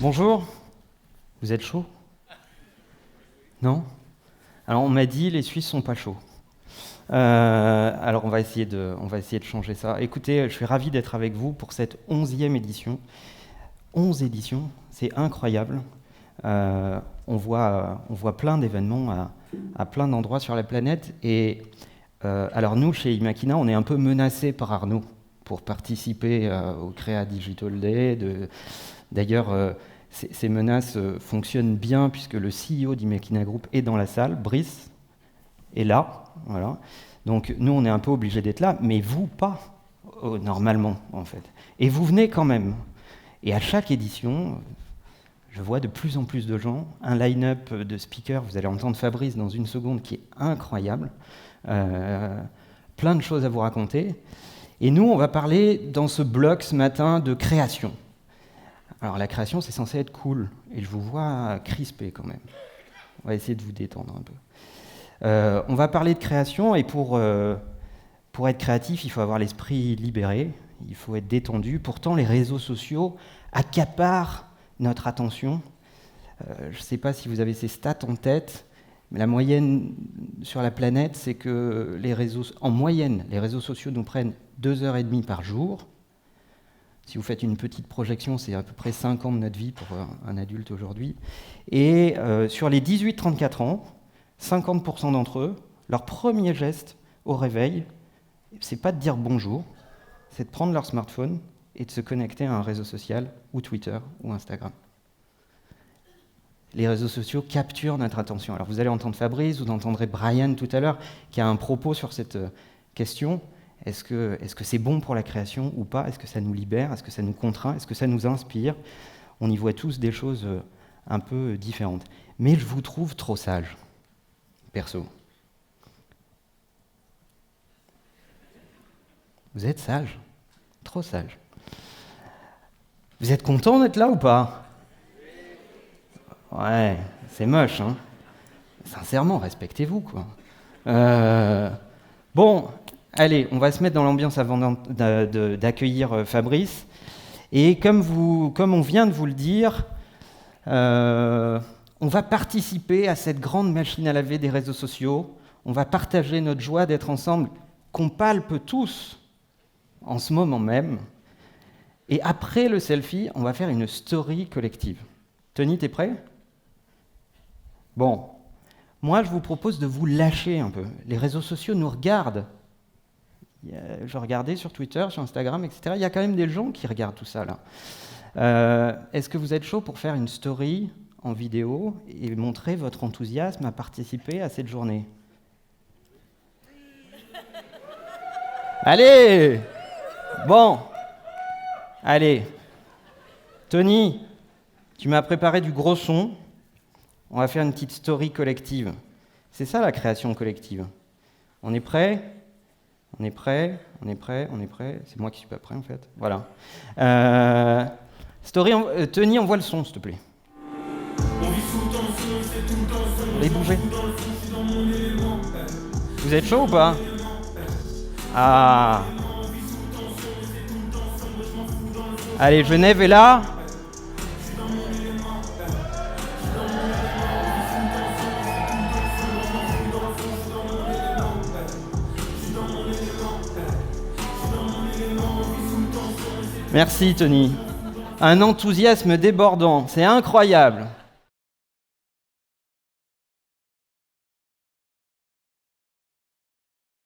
Bonjour, vous êtes chaud? Non? Alors on m'a dit les Suisses sont pas chauds. Alors on va essayer de changer ça. Écoutez, je suis ravi d'être avec vous pour cette 11e édition. 11 éditions, c'est incroyable. On voit plein d'événements à plein d'endroits sur la planète. Et alors nous, chez Imakina, on est un peu menacés par Arnaud pour participer au Créa Digital Day. D'ailleurs, ces menaces fonctionnent bien puisque le CEO d'Imakina Group est dans la salle, Brice est là, voilà. Donc nous on est un peu obligés d'être là, mais vous pas, normalement en fait. Et vous venez quand même. Et à chaque édition, je vois de plus en plus de gens, un line-up de speakers, vous allez entendre Fabrice dans une seconde qui est incroyable, plein de choses à vous raconter. Et nous on va parler dans ce bloc ce matin de création. Alors la création, c'est censé être cool, et je vous vois crispé quand même. On va essayer de vous détendre un peu. On va parler de création, et pour être créatif, il faut avoir l'esprit libéré, il faut être détendu. Pourtant, les réseaux sociaux accaparent notre attention. Je ne sais pas si vous avez ces stats en tête, mais la moyenne sur la planète, c'est que en moyenne, les réseaux sociaux nous prennent 2h30 par jour. Si vous faites une petite projection, c'est à peu près 5 ans de notre vie pour un adulte aujourd'hui. Et sur les 18-34 ans, 50% d'entre eux, leur premier geste au réveil, c'est pas de dire bonjour, c'est de prendre leur smartphone et de se connecter à un réseau social, ou Twitter, ou Instagram. Les réseaux sociaux capturent notre attention. Alors vous allez entendre Fabrice, vous entendrez Brian tout à l'heure, qui a un propos sur cette question. Est-ce que c'est bon pour la création ou pas? Est-ce que ça nous libère? Est-ce que ça nous contraint? Est-ce que ça nous inspire? On y voit tous des choses un peu différentes. Mais je vous trouve trop sage, perso. Vous êtes sage, trop sage. Vous êtes content d'être là ou pas? Ouais, c'est moche, hein. Sincèrement, respectez-vous, quoi. Bon... Allez, on va se mettre dans l'ambiance avant d'accueillir Fabrice. Et comme on vient de vous le dire, on va participer à cette grande machine à laver des réseaux sociaux. On va partager notre joie d'être ensemble, qu'on palpe tous en ce moment même. Et après le selfie, on va faire une story collective. Tony, t'es prêt? Bon, moi je vous propose de vous lâcher un peu. Les réseaux sociaux nous regardent. Je regardais sur Twitter, sur Instagram, etc. Il y a quand même des gens qui regardent tout ça, là. Est-ce que vous êtes chaud pour faire une story en vidéo et montrer votre enthousiasme à participer à cette journée? Allez! Bon. Allez. Tony, tu m'as préparé du gros son. On va faire une petite story collective. C'est ça la création collective. On est prêt? On est prêt? C'est moi qui suis pas prêt, en fait. Voilà. Tony, envoie le son, s'il te plaît. Allez, bougez. Vous êtes chaud ou pas? Ah. Allez, Genève est là. Merci Tony. Un enthousiasme débordant, c'est incroyable.